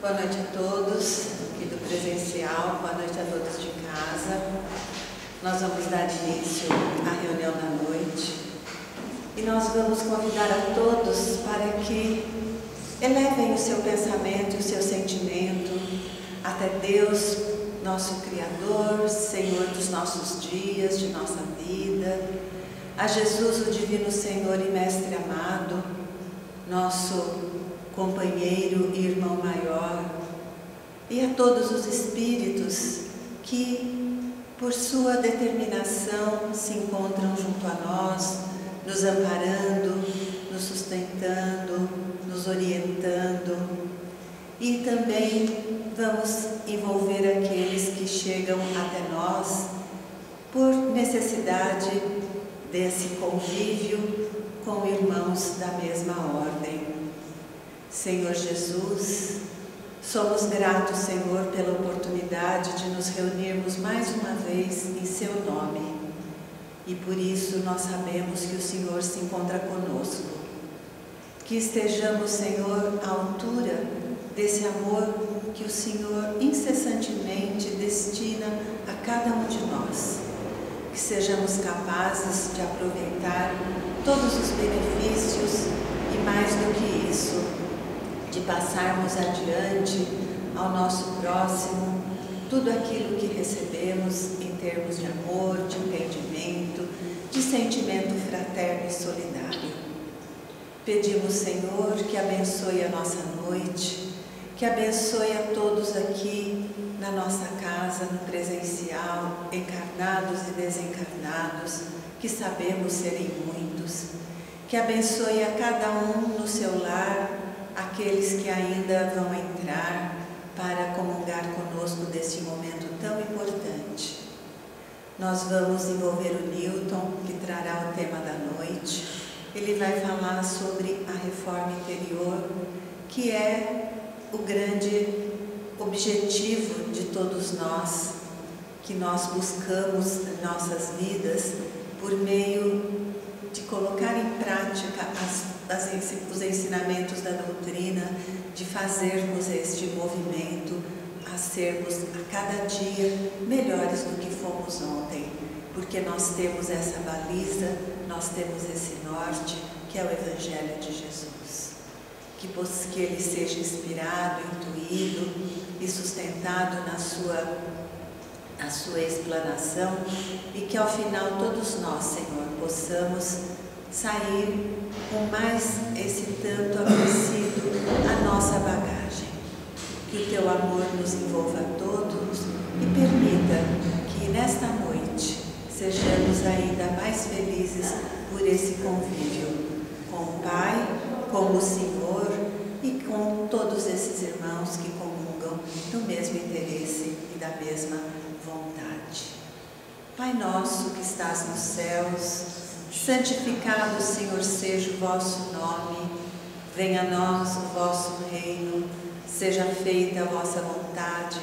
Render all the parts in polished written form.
Boa noite a todos aqui do presencial, boa noite a todos de casa. Nós vamos dar início à reunião da noite e nós vamos convidar a todos para que elevem o seu pensamento e o seu sentimento até Deus, nosso Criador, Senhor dos nossos dias, de nossa vida, a Jesus, o Divino Senhor e Mestre amado, nosso companheiro e irmão maior, e a todos os espíritos que, por sua determinação, se encontram junto a nós, nos amparando, nos sustentando, nos orientando. E também vamos envolver aqueles que chegam até nós por necessidade desse convívio com irmãos da mesma ordem. Senhor Jesus, somos gratos, Senhor, pela oportunidade de nos reunirmos mais uma vez em Seu nome. E por isso nós sabemos que o Senhor se encontra conosco. Que estejamos, Senhor, à altura desse amor que o Senhor incessantemente destina a cada um de nós. Que sejamos capazes de aproveitar todos os benefícios e, mais do que isso, de passarmos adiante ao nosso próximo tudo aquilo que recebemos em termos de amor, de entendimento, de sentimento fraterno e solidário. Pedimos, Senhor, que abençoe a nossa noite, que abençoe a todos aqui na nossa casa, no presencial, encarnados e desencarnados, que sabemos serem muitos, que abençoe a cada um no seu lar, aqueles que ainda vão entrar para comungar conosco deste momento tão importante. Nós vamos envolver o Newton, que trará o tema da noite. Ele vai falar sobre a reforma interior, que é o grande objetivo de todos nós, que nós buscamos em nossas vidas por meio de colocar em prática os ensinamentos da doutrina, de fazermos este movimento a sermos a cada dia melhores do que fomos ontem, porque nós temos essa baliza, nós temos esse norte, que é o Evangelho de Jesus. Que ele seja inspirado, intuído e sustentado na sua explanação, e que ao final todos nós, Senhor, possamos sair com mais esse tanto acrescido à nossa bagagem. Que o Teu amor nos envolva a todos e permita que nesta noite sejamos ainda mais felizes por esse convívio com o Pai, com o Senhor e com todos esses irmãos que comungam do mesmo interesse e da mesma vontade. Pai nosso que estás nos céus, santificado, Senhor, seja o vosso nome. Venha a nós o vosso reino. Seja feita a vossa vontade,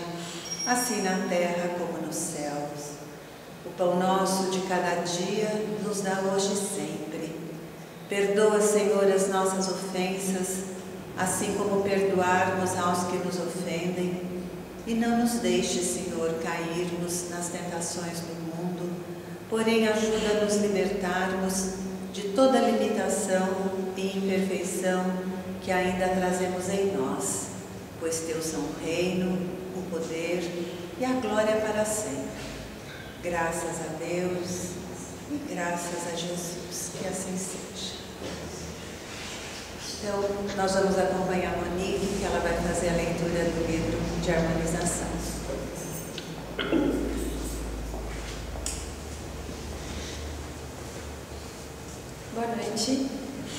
assim na terra como nos céus. O pão nosso de cada dia nos dá hoje e sempre. Perdoa, Senhor, as nossas ofensas, assim como perdoarmos aos que nos ofendem. E não nos deixe, Senhor, cairmos nas tentações do mundo, porém ajuda a nos libertarmos de toda limitação e imperfeição que ainda trazemos em nós, pois Teu são o reino, o poder e a glória para sempre. Graças a Deus e graças a Jesus, que assim seja. Então, nós vamos acompanhar a Monique, que ela vai fazer a leitura do livro de harmonização. Boa noite.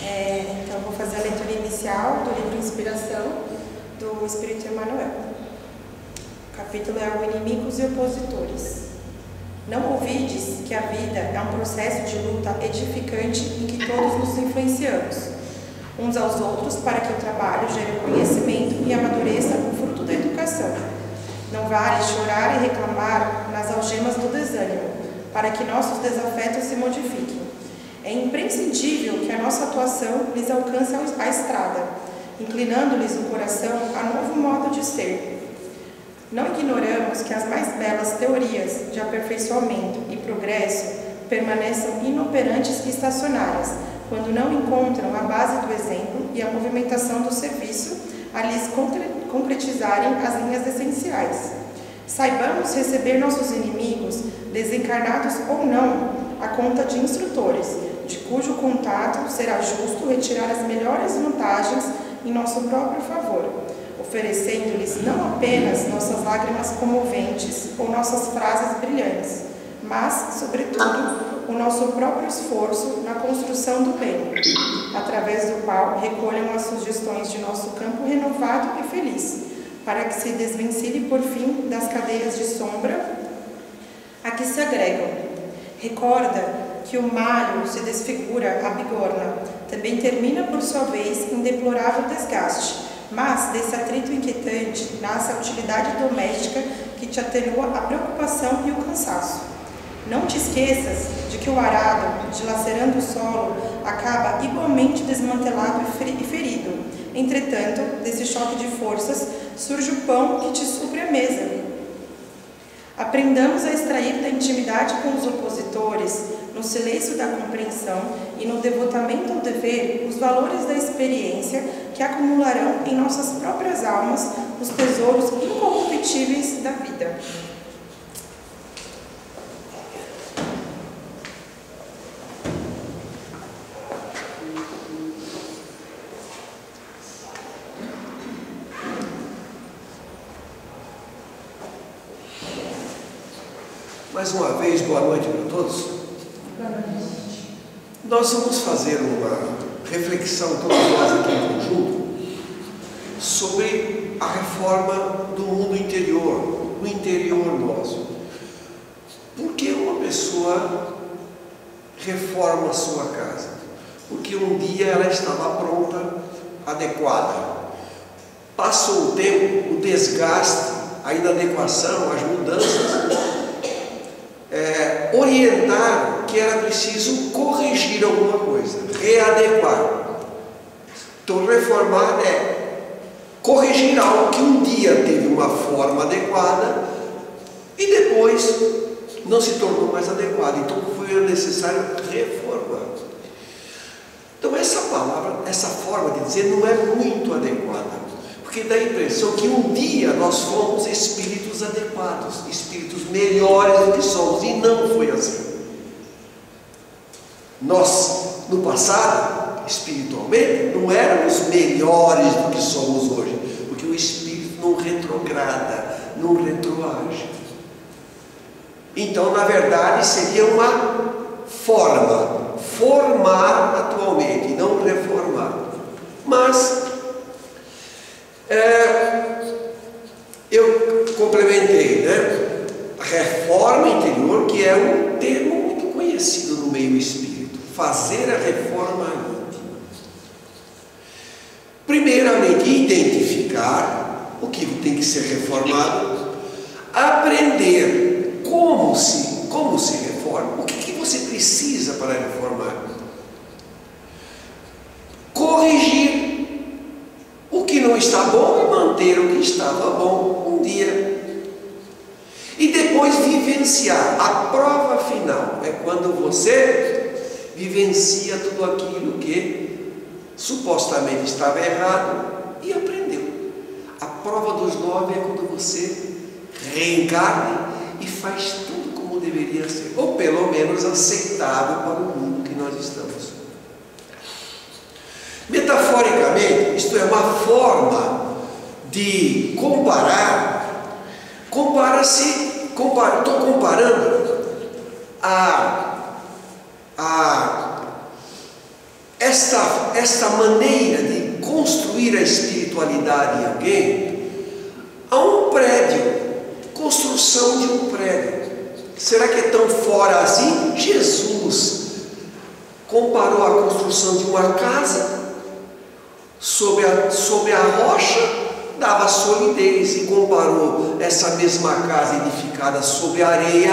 Então, eu vou fazer a leitura inicial do livro Inspiração, do Espírito Emmanuel. O capítulo é o Inimigos e Opositores. Não ouvides que a vida é um processo de luta edificante em que todos nos influenciamos uns aos outros para que o trabalho gere conhecimento e amadureça o fruto da educação. Não vale chorar e reclamar nas algemas do desânimo, para que nossos desafetos se modifiquem. É imprescindível que a nossa atuação lhes alcance a estrada, inclinando-lhes o coração a novo modo de ser. Não ignoramos que as mais belas teorias de aperfeiçoamento e progresso permaneçam inoperantes e estacionárias, quando não encontram a base do exemplo e a movimentação do serviço a lhes concretizarem as linhas essenciais. Saibamos receber nossos inimigos, desencarnados ou não, a conta de instrutores, de cujo contato será justo retirar as melhores vantagens em nosso próprio favor, oferecendo-lhes não apenas nossas lágrimas comoventes ou nossas frases brilhantes, mas, sobretudo, o nosso próprio esforço na construção do bem, através do qual recolham as sugestões de nosso campo renovado e feliz, para que se desvencilhe por fim das cadeias de sombra a que se agregam. Recorda que o malho se desfigura, a bigorna, também termina por sua vez em deplorável desgaste, mas desse atrito inquietante nasce a utilidade doméstica que te atenua a preocupação e o cansaço. Não te esqueças de que o arado, dilacerando o solo, acaba igualmente desmantelado e ferido. Entretanto, desse choque de forças, surge o pão que te supre a mesa. Aprendamos a extrair da intimidade com os opositores, no silêncio da compreensão e no devotamento ao dever, os valores da experiência que acumularão em nossas próprias almas os tesouros incorruptíveis da vida. Mais uma vez, boa noite para todos. Boa noite. Nós vamos fazer uma reflexão, todos nós aqui em conjunto, sobre a reforma do mundo interior, do interior nosso. Por que uma pessoa reforma a sua casa? Porque um dia ela estava pronta, adequada. Passou o tempo, o desgaste, a inadequação, as mudanças, orientaram que era preciso corrigir alguma coisa, readequar. Então, reformar é corrigir algo que um dia teve uma forma adequada e depois não se tornou mais adequado. Então, foi necessário reformar. Então, essa palavra, essa forma de dizer não é muito adequada, porque dá a impressão que um dia nós fomos espíritos adequados, espíritos melhores do que somos, e não foi assim. Nós, no passado, espiritualmente, não éramos melhores do que somos hoje, porque o espírito não retrograda, não retroage. Então, na verdade, seria uma forma, formar atualmente, não reformar. Mas eu complementei, né? A reforma interior, que é um termo muito conhecido no meio espírito, fazer a reforma íntima. Primeiramente, identificar o que tem que ser reformado, aprender como se reforma, o que você precisa para reformar, corrigir o que não está bom e manter o que estava bom um dia. E depois vivenciar. A prova final é quando você vivencia tudo aquilo que supostamente estava errado e aprendeu. A prova dos 9 é quando você reencarna e faz tudo como deveria ser, ou pelo menos aceitável para o mundo que nós estamos. Metaforicamente, isto é uma forma de comparar. Estou comparando esta maneira de construir a espiritualidade em alguém a um prédio, construção de um prédio. Será que é tão fora assim? Jesus comparou a construção de uma casa sobre a rocha, dava solidez, e comparou essa mesma casa edificada sobre a areia,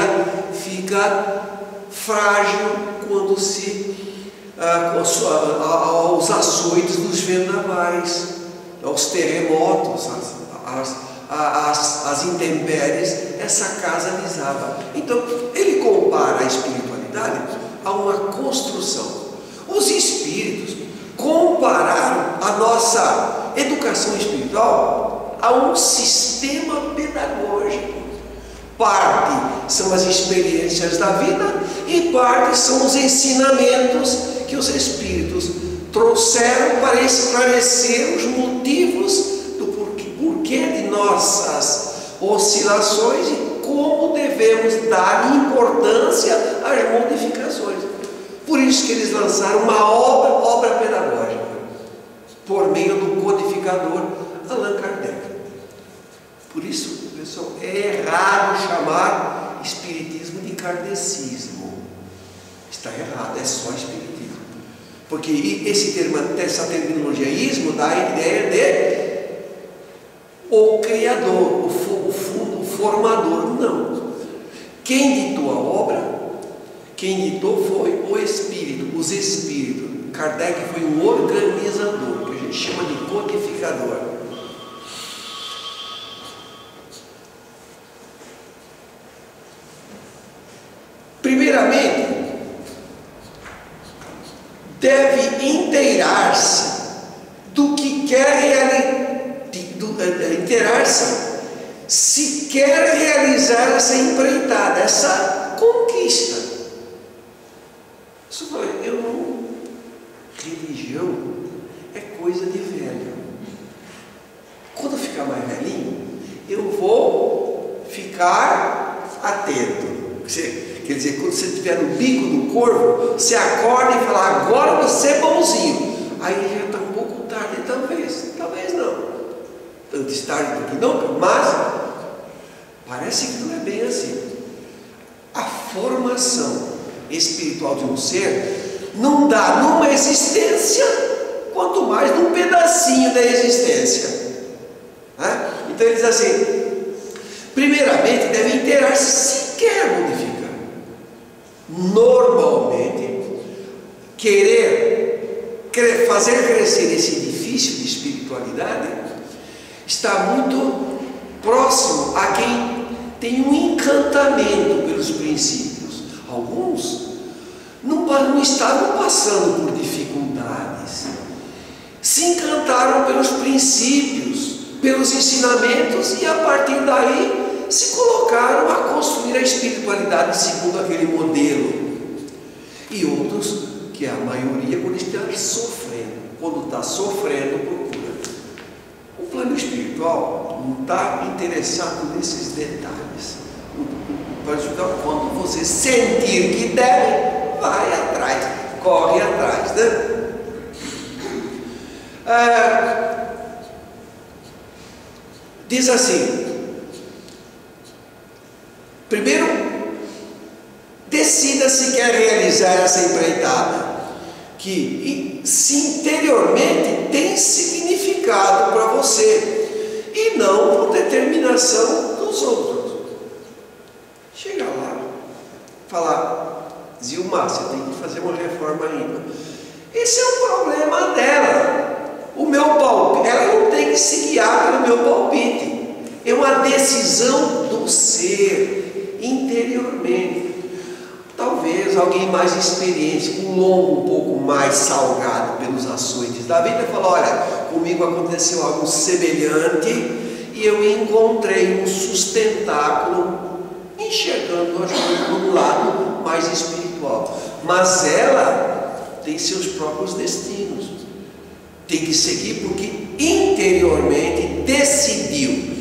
fica frágil quando se aos açoites dos vendavais. aos terremotos, às intempéries, essa casa alisava. Então, ele compara a espiritualidade a uma construção. Os espíritos compararam a nossa educação espiritual a um sistema pedagógico. Parte são as experiências da vida e parte são os ensinamentos que os espíritos trouxeram para esclarecer os motivos do porquê de nossas oscilações e como devemos dar importância às modificações. Por isso que eles lançaram uma obra pedagógica, por meio do codificador Allan Kardec. Por isso, pessoal, é errado chamar espiritismo de kardecismo. Está errado, é só espiritismo. Porque esse termo, essa terminologia ismo dá a ideia de o criador, o formador. Não. Quem ditou a obra, quem ditou foi o espírito, os espíritos. Kardec foi um organizador, que a gente chama de codificador. Primeiramente, deve inteirar-se do que quer inteirar-se se quer realizar essa empreitada, essa conquista. Religião é coisa de velho. Quando eu ficar mais velhinho, eu vou ficar atento. Quer dizer, quando você estiver no bico do corvo, você acorda e fala, agora você é bonzinho. Aí já está um pouco tarde, talvez não. Antes tarde do que nunca, mas parece que não é bem assim. A formação espiritual de um ser não dá numa existência, quanto mais num pedacinho da existência. Então ele diz assim, primeiramente deve inteirar-se se quer modificar. Normalmente, querer fazer crescer esse edifício de espiritualidade está muito próximo a quem tem um encantamento pelos princípios. Alguns não estavam passando por dificuldades, se encantaram pelos princípios, pelos ensinamentos, e a partir daí se colocaram a construir a espiritualidade segundo aquele modelo. E outros, que é a maioria, quando está sofrendo. Quando está sofrendo, procura. O plano espiritual não está interessado nesses detalhes. O plano espiritual, quando você sentir que deve, vai atrás, corre atrás, né? Diz assim, primeiro, decida se quer realizar essa empreitada, que se interiormente tem significado para você, e não por determinação dos outros. Chega lá, falar, Zilmar, você tem que fazer uma reforma ainda. Esse é o problema dela. O meu palpite, ela não tem que se guiar pelo meu palpite. É uma decisão do ser interiormente. Talvez alguém mais experiente, com um lombo um pouco mais salgado pelos açoites da vida, fala, olha, comigo aconteceu algo semelhante e eu encontrei um sustentáculo enxergando as coisas por um lado mais espiritual. Mas ela tem seus próprios destinos. Tem que seguir porque interiormente decidiu.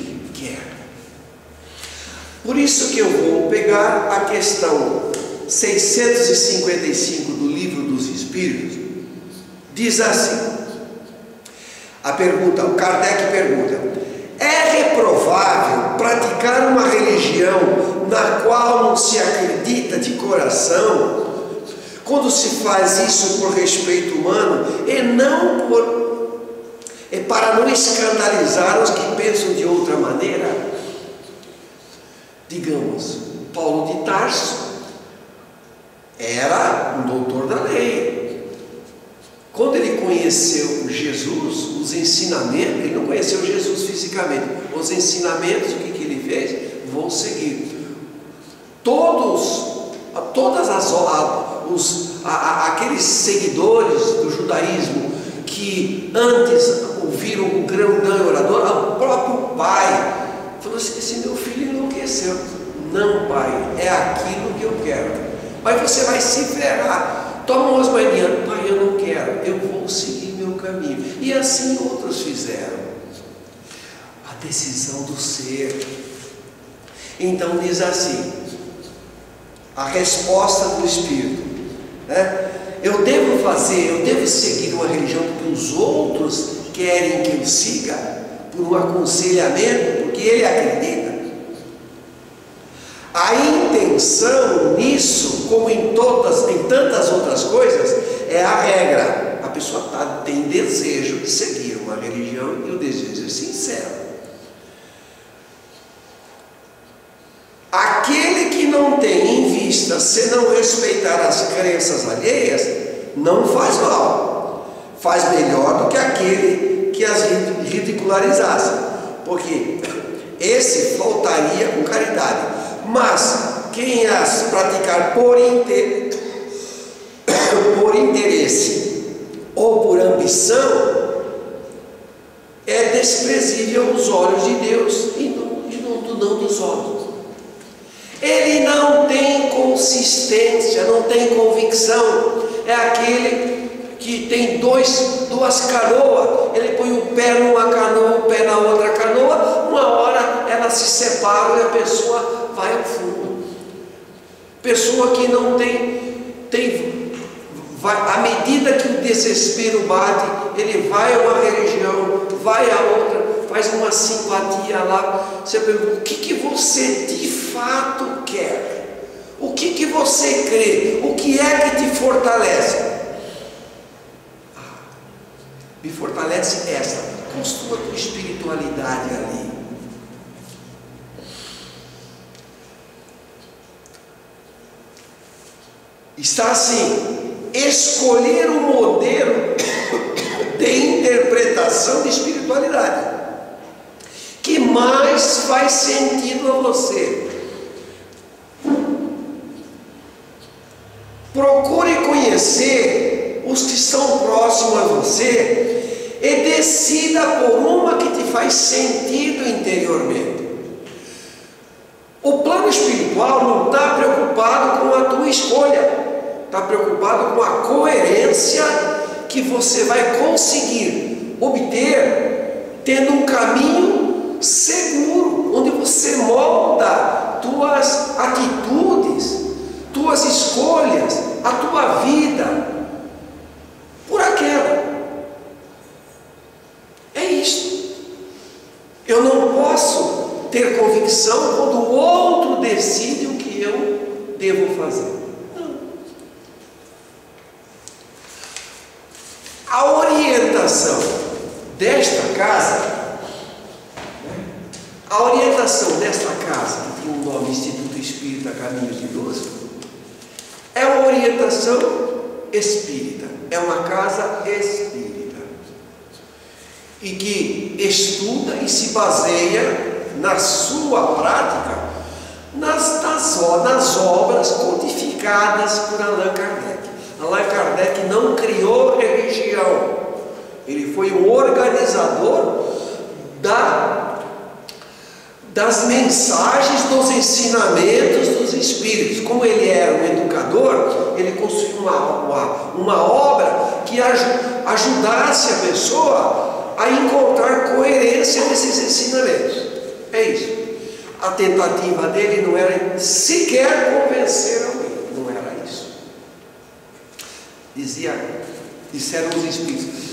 Por isso que eu vou pegar a questão 655 do Livro dos Espíritos. Diz assim, o Kardec pergunta, é reprovável praticar uma religião na qual não se acredita de coração, quando se faz isso por respeito humano e para não escandalizar os que pensam de outra maneira? Digamos, Paulo de Tarso era um doutor da lei. Quando ele conheceu Jesus Jesus, os ensinamentos, ele não conheceu Jesus fisicamente, os ensinamentos, o que ele fez? Vou seguir. Aqueles seguidores do judaísmo que antes ouviram o grande orador, o próprio pai falou assim: esse meu filho enlouqueceu. Não, pai, é aquilo que eu quero. Mas você vai se ferrar. Toma umas moedinhas. Pai, eu não quero, eu vou seguir meu caminho. E assim outros fizeram. A decisão do ser. Então diz assim, a resposta do Espírito, né? Eu devo seguir uma religião porque os outros querem que eu siga, por um aconselhamento, porque ele acredita. A intenção nisso, como em tantas outras coisas, é a regra. A pessoa tem desejo de seguir uma religião e o desejo é sincero. Aquele que não tem em vista, se não respeitar as crenças alheias, não faz mal, faz melhor do que aquele que as ridicularizasse, porque esse faltaria com caridade. Mas quem as praticar por interesse ou por ambição é desprezível aos olhos de Deus e não dos homens. Ele não tem consistência, não tem convicção. É aquele que tem duas canoas. Ele põe o pé numa canoa, o pé na outra canoa. Uma hora elas se separam e a pessoa vai ao fundo. Pessoa que não vai, à medida que o desespero bate, ele vai a uma religião, vai a outra, faz uma simpatia lá. Você pergunta: o que você de fato quer? O que você crê? O que é que te fortalece? Me fortalece essa. Construa a tua espiritualidade ali. Está assim: escolher um modelo de interpretação de espiritualidade que mais faz sentido a você. Procure conhecer os que estão próximos a você e decida por uma que te faz sentido interiormente. O plano espiritual não está preocupado com a tua escolha, está preocupado com a coerência que você vai conseguir obter tendo um caminho seguro, onde você molda tuas atitudes, tuas escolhas, a tua vida por aquela. É isso. Eu não posso ter convicção quando o outro decide o que eu devo fazer. Não. A orientação desta casa, que tem o nome Instituto Espírita Caminhos de Luz, é uma orientação espírita, é uma casa espírita, e que estuda e se baseia na sua prática nas obras codificadas por Allan Kardec. Allan Kardec não criou religião, ele foi um organizador das mensagens, dos ensinamentos dos espíritos. Como ele era um educador, ele construiu uma obra que ajudasse a pessoa a encontrar coerência nesses ensinamentos. É isso. A tentativa dele não era sequer convencer alguém, não era isso. Disseram os espíritos: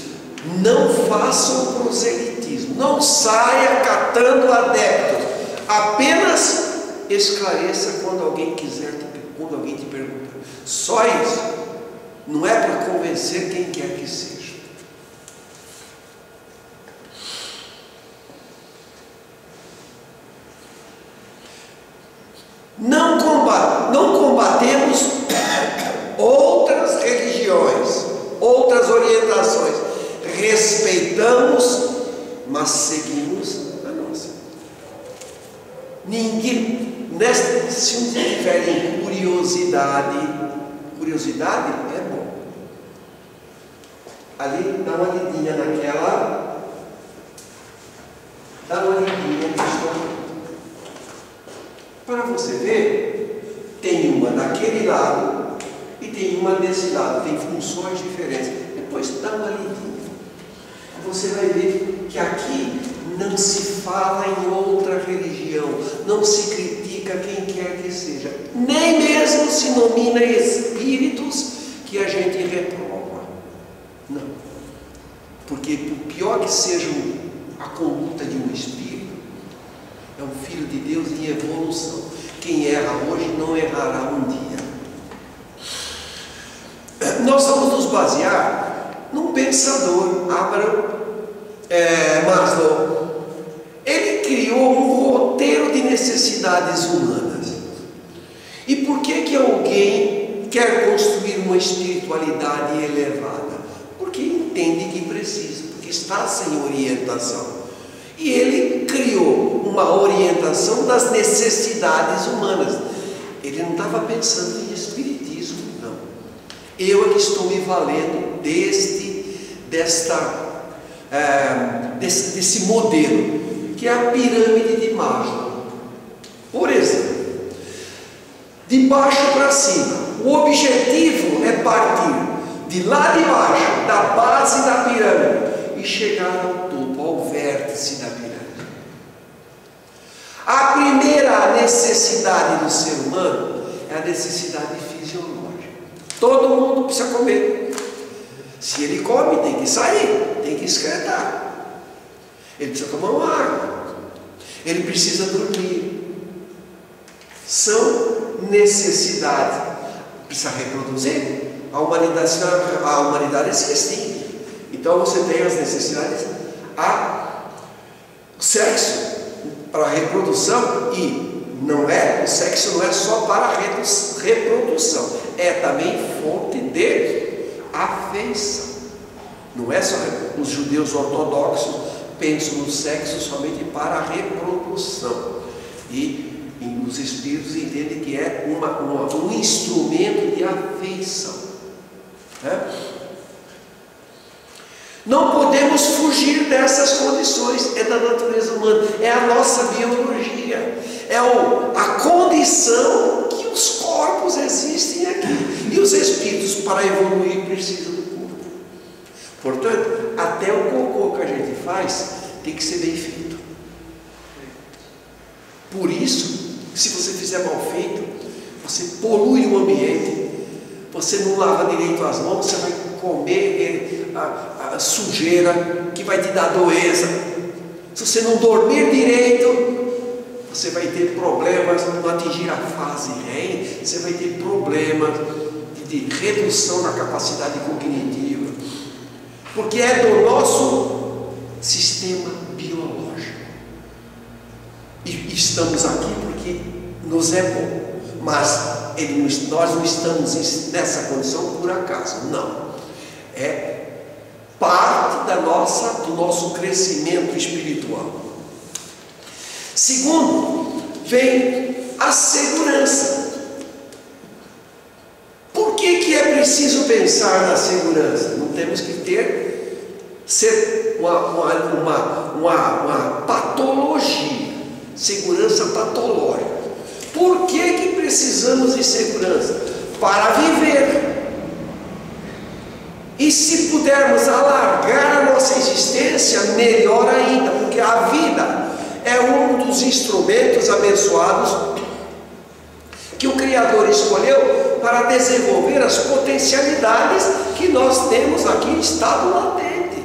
não façam proselitismo, não saia catando adeptos, apenas esclareça quando alguém te pergunta. Só isso. Não é para convencer quem quer que seja. Não combatemos outras religiões, outras orientações. Respeitamos julgamos, mas seguimos a nossa. Ninguém, se um tiver em curiosidade é bom. Ali, dá uma lidinha naquela, dá uma lidinha para você ver, tem uma daquele lado e tem uma desse lado, tem funções diferentes. Depois dá uma lidinha. Você vai ver que aqui não se fala em outra religião, não se critica quem quer que seja, nem mesmo se nomina espíritos que a gente reprova. Não. Porque por pior que seja a conduta de um espírito, é um filho de Deus em evolução. Quem erra hoje não errará um dia. Nós vamos nos basear num pensador, Abraham Maslow. Ele criou um roteiro de necessidades humanas. E por que alguém quer construir uma espiritualidade elevada? Porque entende que precisa, porque está sem orientação. E ele criou uma orientação das necessidades humanas. Ele não estava pensando em espiritismo, não. Eu é que estou me valendo desse modelo, que é a pirâmide de Maslow. Por exemplo, de baixo para cima, o objetivo é partir de lá de baixo, da base da pirâmide, e chegar ao topo, ao vértice da pirâmide. A primeira necessidade do ser humano é a necessidade fisiológica. Todo mundo precisa comer. Se ele come, tem que sair, tem que excretar. Ele precisa tomar uma água. Ele precisa dormir. São necessidades. Precisa reproduzir. A humanidade se extingue. Então você tem as necessidades. O sexo para a reprodução, e o sexo não é só para a reprodução, é também fonte de afeição. Não é só os judeus ortodoxos pensam no sexo somente para a reprodução, e os espíritos entendem que é um instrumento de afeição. Não podemos fugir dessas condições, é da natureza humana, é a nossa biologia, é a condição que os corpos existem aqui, e os espíritos para evoluir precisam do corpo. Portanto, até o cocô que a gente faz tem que ser bem feito. Por isso, se você fizer mal feito, você polui o ambiente, você não lava direito as mãos, você vai comer a sujeira que vai te dar doença. Se você não dormir direito, você vai ter problemas, não atingir a fase REM, você vai ter problemas de redução na capacidade cognitiva, porque é do nosso sistema biológico. E estamos aqui porque nos é bom, mas nós não estamos nessa condição por acaso, não. É parte do nosso crescimento espiritual. Segundo, vem a segurança. Por que é preciso pensar na segurança? Não temos que ser uma patologia, segurança patológica. Por que precisamos de segurança? Para viver. E se pudermos alargar a nossa existência, melhor ainda, porque a vida é um dos instrumentos abençoados que o Criador escolheu para desenvolver as potencialidades que nós temos aqui em estado latente.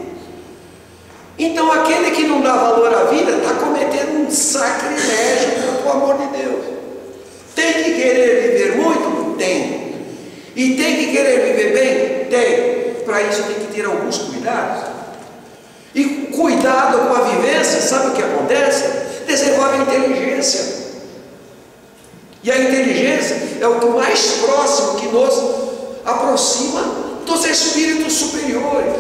Então aquele que não dá valor à vida está cometendo um sacrilégio contra o amor de Deus. Tem que querer viver muito? Tem. E tem que querer viver bem? Tem. Para isso tem que ter alguns cuidados. E cuidado com a vivência, sabe o que acontece? Desenvolve a inteligência. E a inteligência é o que mais próximo que nos aproxima dos espíritos superiores.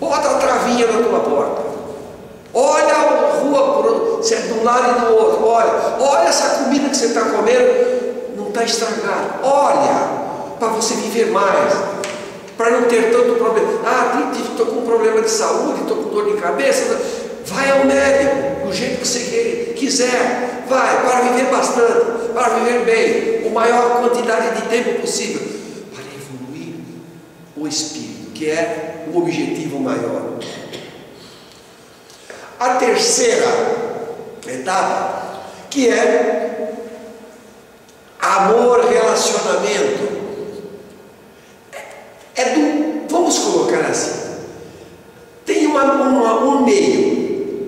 Bota a travinha na tua porta. Olha a rua, se é de um lado e do outro. Olha essa comida que você está comendo, não está estragada. Olha, para você viver mais, para não ter tanto problema. Estou com um problema de saúde, estou com dor de cabeça. Vai ao médico, do jeito que você quiser. Vai, para viver bastante, para viver bem, a maior quantidade de tempo possível, para evoluir o espírito, que é o objetivo maior. A terceira etapa, que é amor, relacionamento, vamos colocar assim, tem um meio,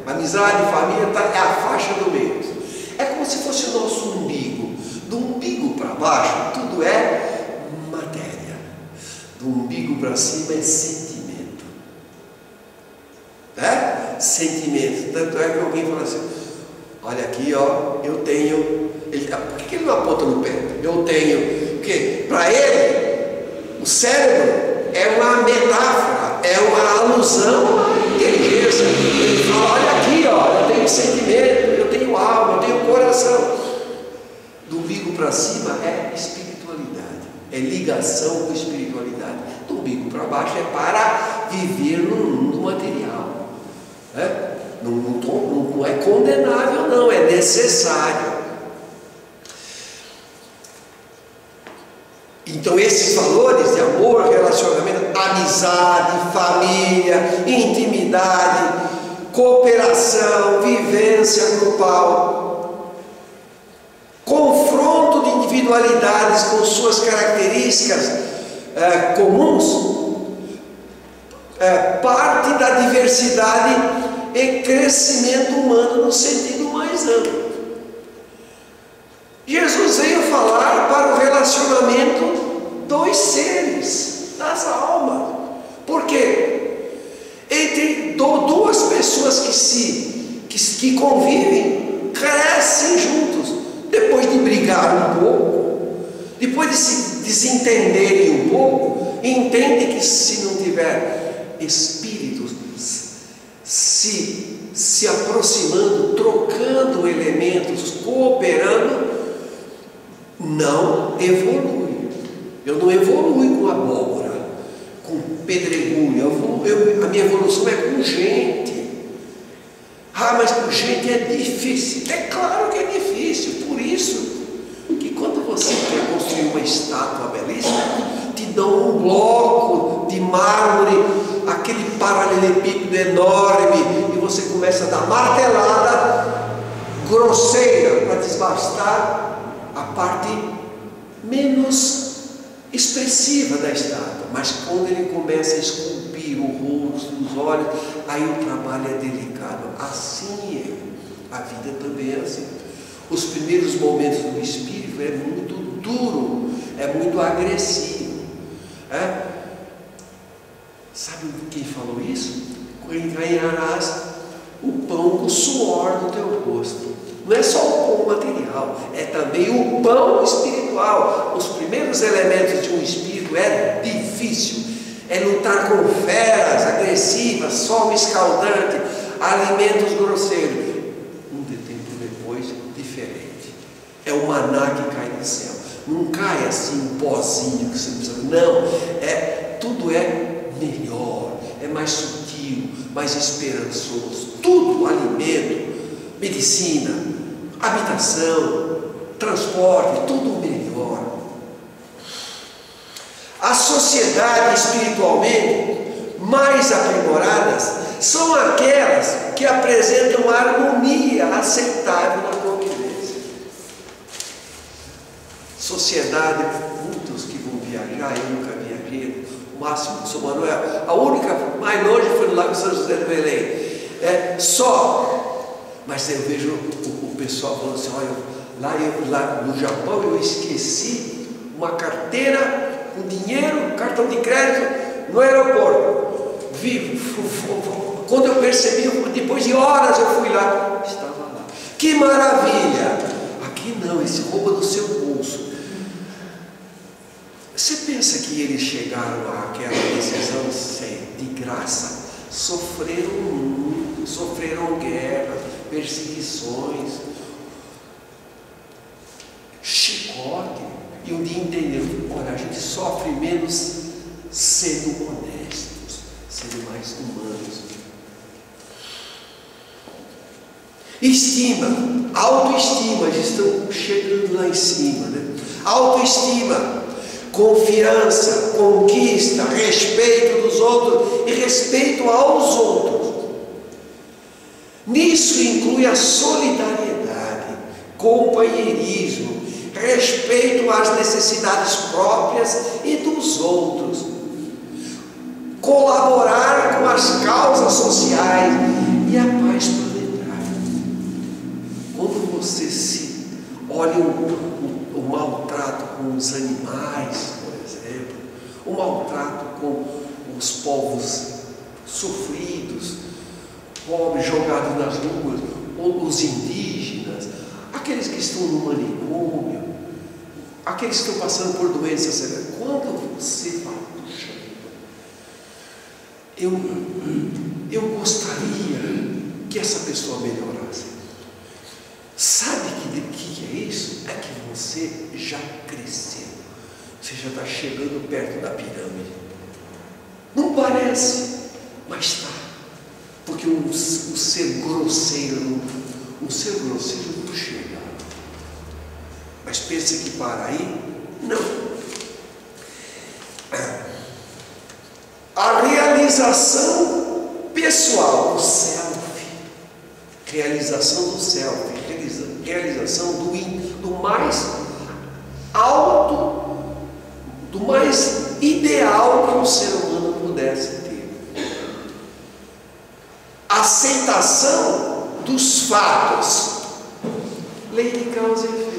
amizade, família, é a faixa do meio, é como se fosse o nosso umbigo. Do umbigo para baixo tudo é matéria, do umbigo para cima é sentimento, né? Sentimento. Tanto é que alguém fala assim, olha aqui, ó, eu tenho, por que ele não aponta no pé? Eu tenho, porque para ele o cérebro é uma metáfora, é uma alusão à inteligência. Ele fala, olha aqui, ó, eu tenho sentimento, eu tenho alma, eu tenho coração. Do umbigo para cima é espiritualidade, é ligação com espiritualidade. Do umbigo para baixo é para viver no mundo material, né? Não é condenável, não, é necessário. Então esses valores de amor, relacionamento, amizade, família, intimidade, cooperação, vivência grupal, confronto de individualidades com suas características comuns, parte da diversidade e crescimento humano no sentido mais amplo. Jesus veio falar para o relacionamento dos seres, das almas. Por quê? Entre duas pessoas que convivem, crescem juntos, depois de brigar um pouco, depois de se desentenderem um pouco, entendem que se não tiver espíritos se aproximando, trocando elementos, cooperando, não evolui. Eu não evoluo com abóbora, com pedregulho. A minha evolução é com gente. Mas com gente é difícil. É claro que é difícil. Por isso que quando você quer construir uma estátua belíssima, te dão um bloco de mármore, aquele paralelepípedo enorme, e você começa a dar martelada grosseira para desbastar a parte menos expressiva da estátua. Mas quando ele começa a esculpir o rosto, os olhos, aí o trabalho é delicado. Assim é. A vida também é assim. Os primeiros momentos do espírito é muito duro, é muito agressivo. Sabe quem falou isso? Ganharás o pão com o suor do teu rosto. Não é só o pão material, é também o pão espiritual. Os primeiros elementos de um espírito é difícil, é lutar com feras agressivas, sol escaldante, alimentos grosseiros. Um tempo depois, diferente. É o maná que cai do céu. Não cai assim um pozinho que você precisa. Não, tudo é melhor, é mais sutil, mais esperançoso. Tudo, alimento, medicina, habitação, transporte, tudo melhor. A sociedade espiritualmente mais aprimoradas são aquelas que apresentam uma harmonia aceitável na convivência. Sociedade, muitos que vão viajar, eu nunca viajei, o máximo de São Manuel, a única mais longe foi no Lago São José do Belém. Mas eu vejo o pessoal falando assim, olha, lá no Japão eu esqueci uma carteira com dinheiro, cartão de crédito no aeroporto. Quando eu percebi, depois de horas eu fui lá, estava lá. Que maravilha! Aqui não, esse rouba do seu bolso. Você pensa que eles chegaram àquela decisão de graça? Sofreram muito, sofreram guerra, perseguições, chicote, e um dia entenderam: olha, a gente sofre menos sendo honestos, sendo mais humanos. Estima, autoestima, já estão chegando lá em cima, né? Autoestima, confiança, conquista, respeito dos outros e respeito aos outros. Nisso inclui a solidariedade, companheirismo, respeito às necessidades próprias e dos outros, colaborar com as causas sociais e a paz planetária. Quando você se olha o maltrato com os animais, por exemplo, o maltrato com os povos sofridos, pobres jogados nas ruas, ou os indígenas, aqueles que estão no manicômio, aqueles que estão passando por doenças severas, quando você fala: puxa, eu gostaria que essa pessoa melhorasse. Sabe que é isso? É que você já cresceu, você já está chegando perto da pirâmide. Não parece, mas está. Porque um ser grosseiro não chega. Mas pensa que para aí? Não. A realização pessoal, o self, realização do self, realização do mais alto, do mais ideal que um ser humano pudesse ter. Aceitação dos fatos, lei de causa e efeito.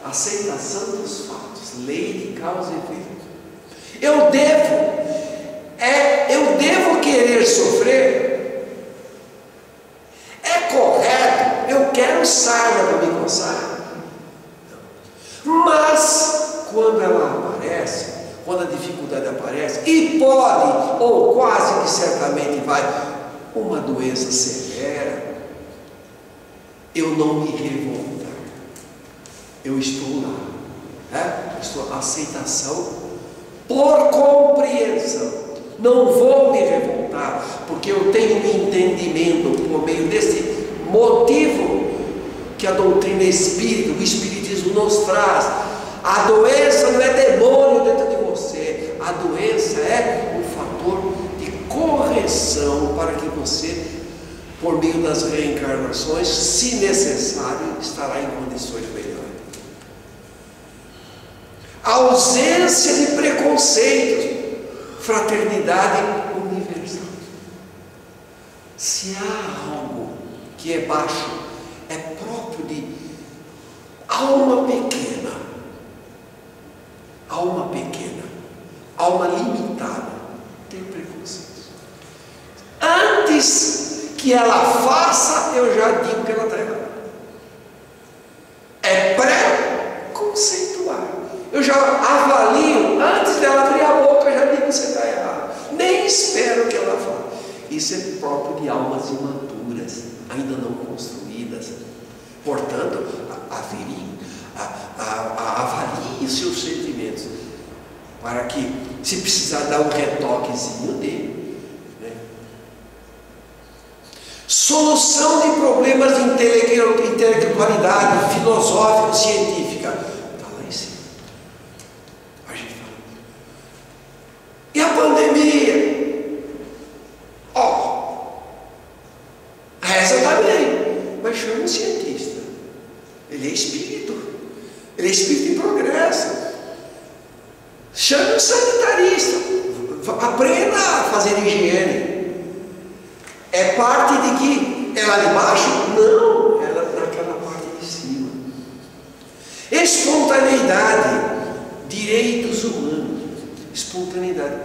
Aceitação dos fatos, lei de causa e efeito. Eu devo querer sofrer? É correto? Eu quero sarna para me coçar? Mas quando ela aparece, quando a dificuldade aparece, e pode, ou quase que certamente vai, uma doença severa, eu não me revoltar. Eu estou lá, né? Estou aceitação por compreensão. Não vou me revoltar, porque eu tenho um entendimento por meio desse motivo que a doutrina espírita, o espiritismo nos traz. A doença não é demônio dentro de você, a doença é um fator de correção para que você, por meio das reencarnações, se necessário, estará em condições melhores. A ausência de preconceitos, fraternidade universal. Se há algo que é baixo, é próprio de alma pequena, alma limitada, tem preconceitos. Antes que ela faça, eu já digo que ela está errada. É pré-conceituar. Eu já avalio, antes dela abrir a boca, eu já digo que você está errado. Nem espero que ela fale. Isso é próprio de almas imaturas, ainda não construídas. Portanto, avalie os seus sentimentos, para que, se precisar dar um retoquezinho dele, né? Solução de problemas de intelectualidade filosófica, científica. Está lá em cima. A gente fala. E a pandemia? Reza também, mas chama um cientista. Ele é espírito. Ele é espírito em progresso. Chame um sanitarista. Aprenda a fazer higiene. É parte de que? É lá de baixo? Não, ela naquela parte de cima. Espontaneidade, direitos humanos, espontaneidade.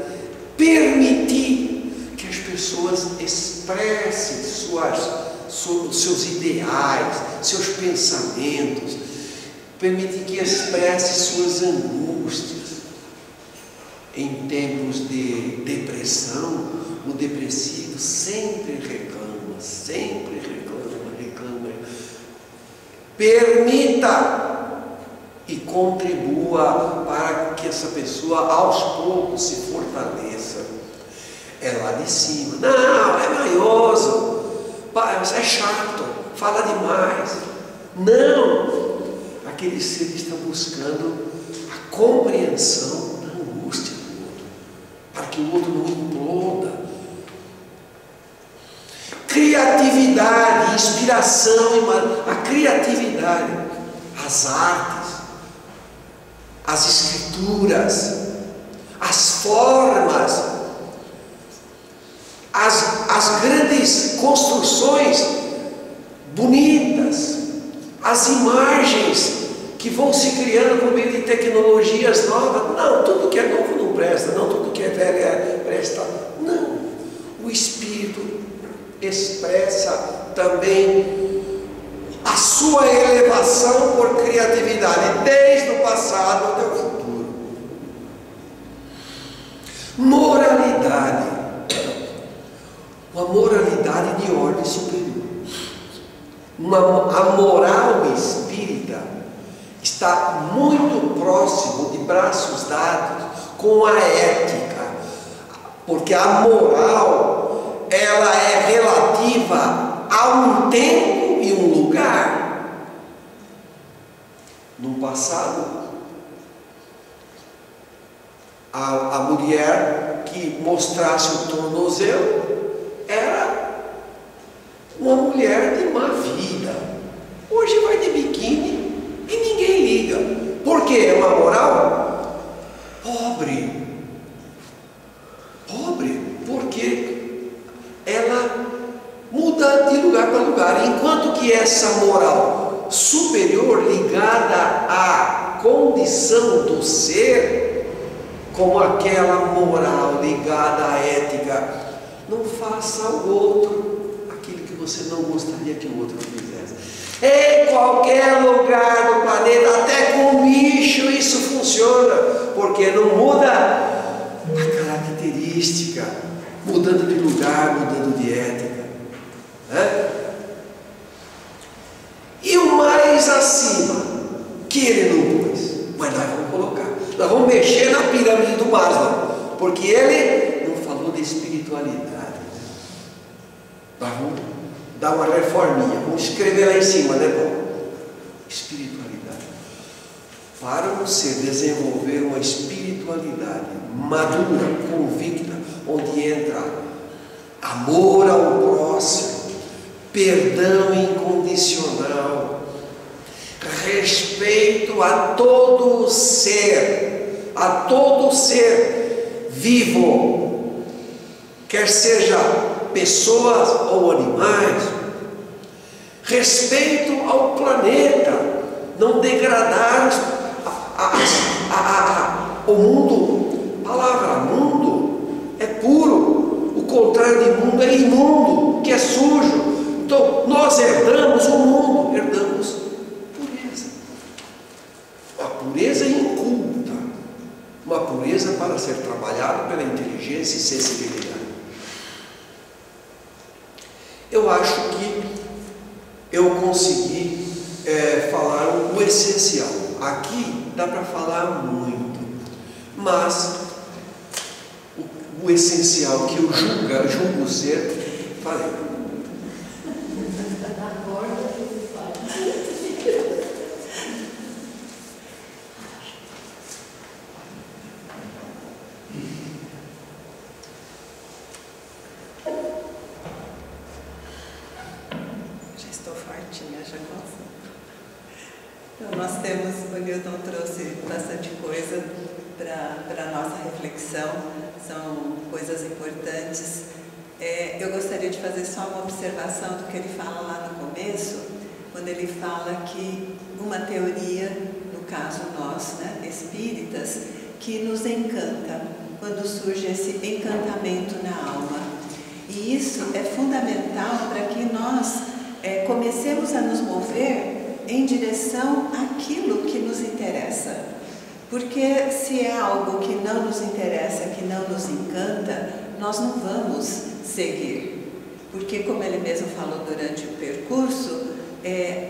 Permitir que as pessoas expressem seus ideais, seus pensamentos. Permitir que expresse suas angústias. em tempos de depressão, o depressivo sempre reclama, sempre reclama. Permita e contribua para que essa pessoa aos poucos se fortaleça. É lá de cima. Não, é maioso. Você é chato, fala demais. Não. Aquele ser está buscando a compreensão da angústia do outro, para que o outro não imploda. Criatividade, inspiração, a criatividade, as artes, as escrituras, as formas, as grandes construções bonitas, as imagens que vão se criando por meio de tecnologias novas. Não, tudo que é novo não presta, não, tudo que é velho presta. Não, o Espírito expressa também a sua elevação por criatividade, desde o passado até o futuro. Moralidade, uma moralidade de ordem superior. A moral espírita está muito próximo, de braços dados, com a ética, porque a moral, ela é relativa a um tempo e um lugar. No passado, a mulher que mostrasse o tornozelo era uma mulher de má vida. Hoje vai de biquíni e ninguém liga. Por quê? É uma moral pobre. Pobre, porque ela muda de lugar para lugar. Enquanto que essa moral superior, ligada à condição do ser, como aquela moral ligada à ética, não faça ao outro aquilo que você não gostaria que o outro fizesse. Em qualquer lugar do planeta, até com bicho, isso funciona, porque não muda a característica, mudando de lugar, mudando de ética, né? E o mais acima, que ele não pôs, mas nós vamos colocar, nós vamos mexer na pirâmide do Maslow, porque ele não falou de espiritualidade. Nós vamos dar uma reforminha, vamos escrever lá em cima, né, bom? Espiritualidade. Para você desenvolver uma espiritualidade madura, convicta, onde entra amor ao próximo, perdão incondicional, respeito a todo ser vivo, quer seja pessoas ou animais, respeito ao planeta, não degradar o mundo. A palavra mundo é puro, o contrário de mundo é imundo, que é sujo. Então nós herdamos o mundo, herdamos pureza, uma pureza inculta, uma pureza para ser trabalhada pela inteligência e sensibilidade. Eu acho que eu consegui falar o essencial. Aqui dá para falar muito, mas o essencial que eu julgo ser, falei. Então, nós temos, o Newton trouxe bastante coisa para a nossa reflexão, são coisas importantes. Eu gostaria de fazer só uma observação do que ele fala lá no começo, quando ele fala que uma teoria, no caso nós, né, espíritas, que nos encanta, quando surge esse encantamento na alma. E isso é fundamental para que nós comecemos a nos mover em direção àquilo que nos interessa. Porque se é algo que não nos interessa, que não nos encanta, nós não vamos seguir. Porque, como ele mesmo falou durante o percurso,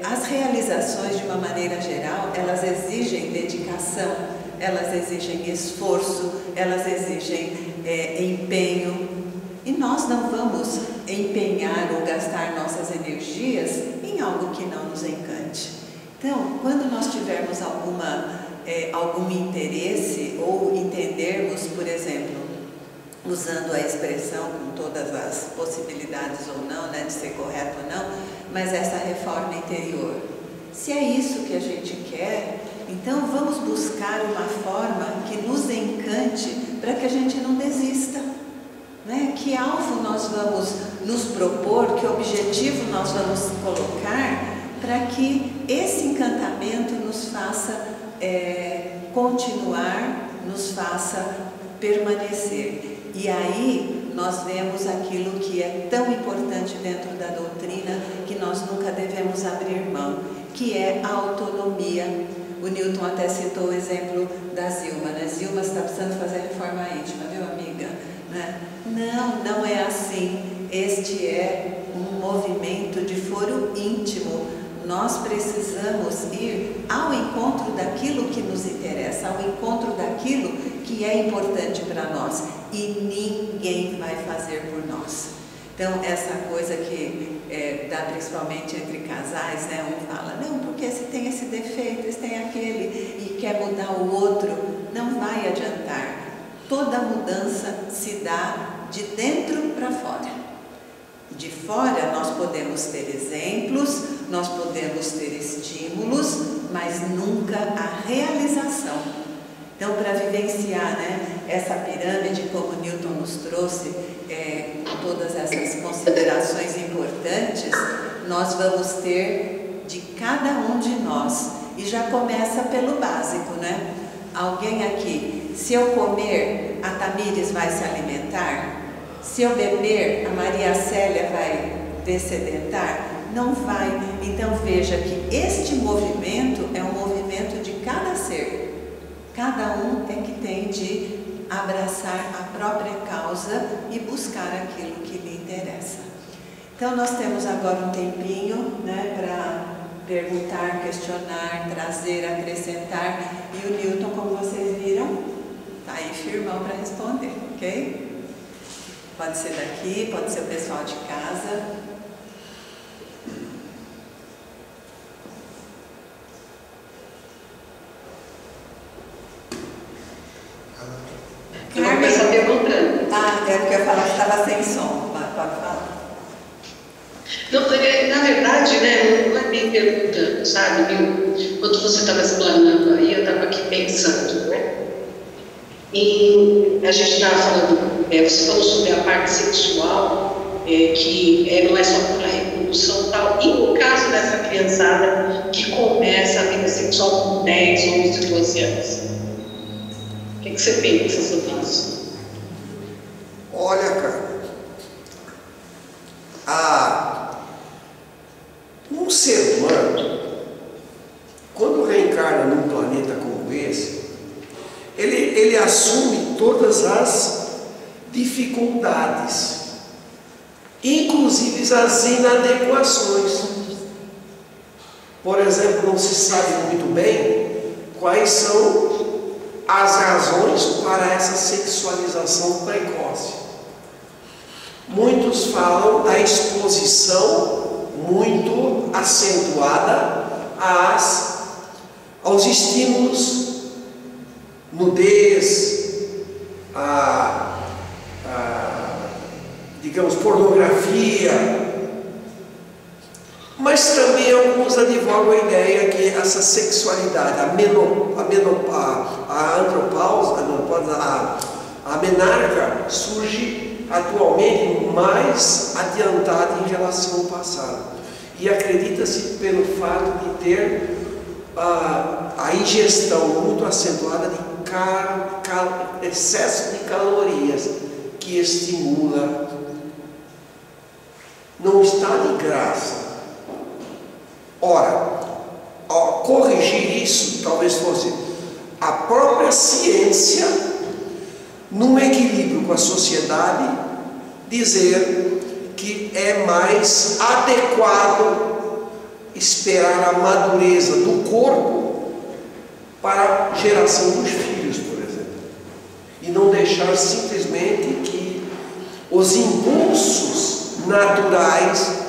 as realizações, de uma maneira geral, elas exigem dedicação, elas exigem esforço, elas exigem empenho. E nós não vamos empenhar ou gastar nossas energias em algo que não nos encante. Então, quando nós tivermos algum interesse ou entendermos, por exemplo, usando a expressão com todas as possibilidades ou não, né, de ser correto ou não, mas essa reforma interior. Se é isso que a gente quer, então vamos buscar uma forma que nos encante para que a gente não desista. Né? Que alvo nós vamos nos propor, que objetivo nós vamos colocar para que esse encantamento nos faça continuar, nos faça permanecer. E aí nós vemos aquilo que é tão importante dentro da doutrina, que nós nunca devemos abrir mão, que é a autonomia. O Newton até citou o exemplo da Zilma, né? Zilma, você está precisando fazer reforma íntima, viu, amiga? Né? Não é assim. Este é um movimento de foro íntimo. Nós precisamos ir ao encontro daquilo que nos interessa, ao encontro daquilo que é importante para nós. E ninguém vai fazer por nós. Então, essa coisa que dá principalmente entre casais, né? Um fala, não, porque esse tem esse defeito, esse tem aquele, e quer mudar o outro, não vai adiantar. Toda mudança se dá de dentro para fora. De fora nós podemos ter exemplos, nós podemos ter estímulos, mas nunca a realização. Então, para vivenciar, né, essa pirâmide, como Newton nos trouxe, com todas essas considerações importantes, nós vamos ter de cada um de nós. E já começa pelo básico, né? Alguém aqui, se eu comer, a Tamires vai se alimentar? Se eu beber, a Maria Célia vai dessedentar? Não vai. Então veja que este movimento é um movimento de cada ser. Cada um é que tem de abraçar a própria causa e buscar aquilo que lhe interessa. Então nós temos agora um tempinho, né, para perguntar, questionar, trazer, acrescentar. E o Newton, como vocês viram, está aí firmão para responder, ok? Pode ser daqui, pode ser o pessoal de casa. Eu vou começar perguntando. É porque eu falava que estava sem som. Pode falar. Não, na verdade, né, não é bem perguntando, sabe? Quando você estava explanando aí, eu estava aqui pensando, né? E a gente estava falando, você falou sobre a parte sexual, que não é só pela reprodução e tal. E no caso dessa criançada que começa a vida sexual com 10, 11, 12 anos? O que você pensa sobre isso? Olha, cara, um ser humano, quando reencarna num planeta como esse, ele assume todas as dificuldades, inclusive as inadequações. Por exemplo, não se sabe muito bem quais são as razões para essa sexualização precoce. Muitos falam da exposição muito acentuada aos estímulos, nudez, digamos, pornografia, mas também alguns advogam a ideia que essa sexualidade, a menarca surge atualmente mais adiantada em relação ao passado, e acredita-se pelo fato de ter a ingestão muito acentuada de excesso de calorias que estimula. Não está de graça. Ora, ao corrigir isso, talvez fosse a própria própria ciência, num equilíbrio com a sociedade, dizer que é mais adequado esperar a madureza do corpo para a geração dos filhos, por exemplo, e não deixar simplesmente que os impulsos naturais,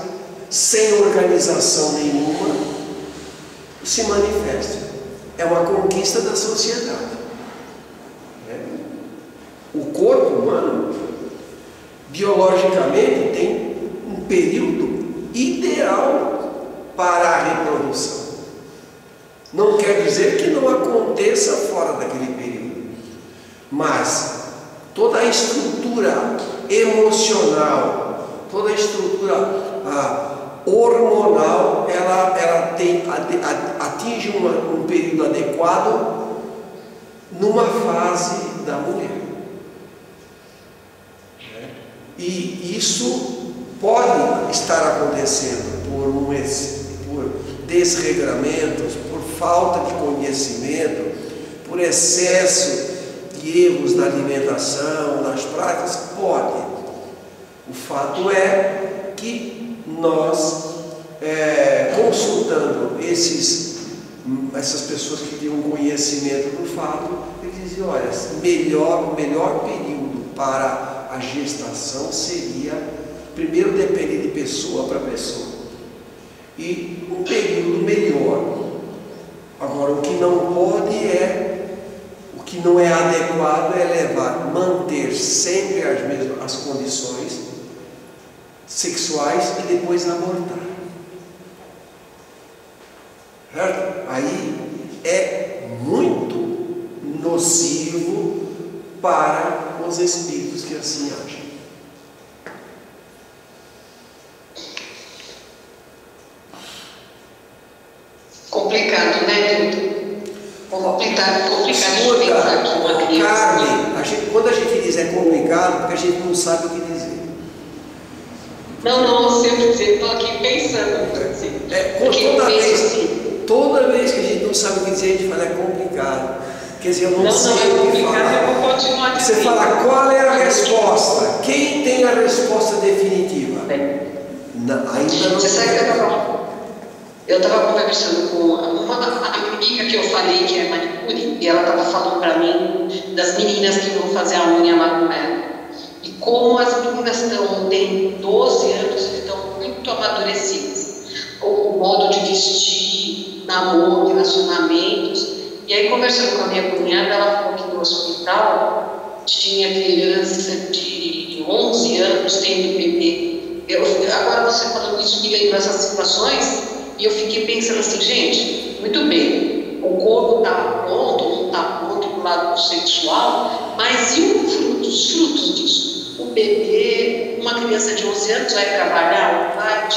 sem organização nenhuma, se manifestem. É uma conquista da sociedade. O corpo humano, biologicamente, tem um período ideal para a reprodução. Não quer dizer que não aconteça fora daquele período, mas toda a estrutura emocional, toda a estrutura hormonal, ela atinge um período adequado numa fase da mulher. E isso pode estar acontecendo por desregramentos, por falta de conhecimento, por excesso de erros na alimentação, nas práticas, pode. O fato é que nós, consultando essas pessoas que têm um conhecimento do fato, eles dizem, olha, o melhor período para a gestação seria, primeiro depende de pessoa para pessoa, e um período melhor. Agora, o que não é adequado é manter sempre as condições sexuais e depois abortar. Certo? Aí é muito nocivo para os espíritos que assim agem. Complicado, né, Dudu? Complicado Escuta, de pensar que uma criança... Carmen, quando a gente diz é complicado, porque a gente não sabe o que dizer. Não, eu sempre estou aqui pensando. Assim, toda vez que a gente não sabe o que dizer, a gente fala é complicado. Quer dizer, eu não sei o que falar. Eu vou continuar dizendo. Você fala, qual é a resposta? Quem tem a resposta definitiva? Ainda não. Você sabe que eu estava conversando com uma amiga que eu falei que é manicure, e ela estava falando para mim das meninas que vão fazer a unha lá com ela. E como as meninas têm 12 anos e estão muito amadurecidas. O modo de vestir, namoro, relacionamentos. E aí, conversando com a minha cunhada, ela falou que no hospital tinha criança de 11 anos tendo bebê. Agora você falando isso, me lembro dessas situações, e eu fiquei pensando assim, gente, muito bem, o corpo está pronto, não está pronto para o lado sexual, mas e os frutos disso? O bebê, uma criança de 11 anos vai trabalhar, um pai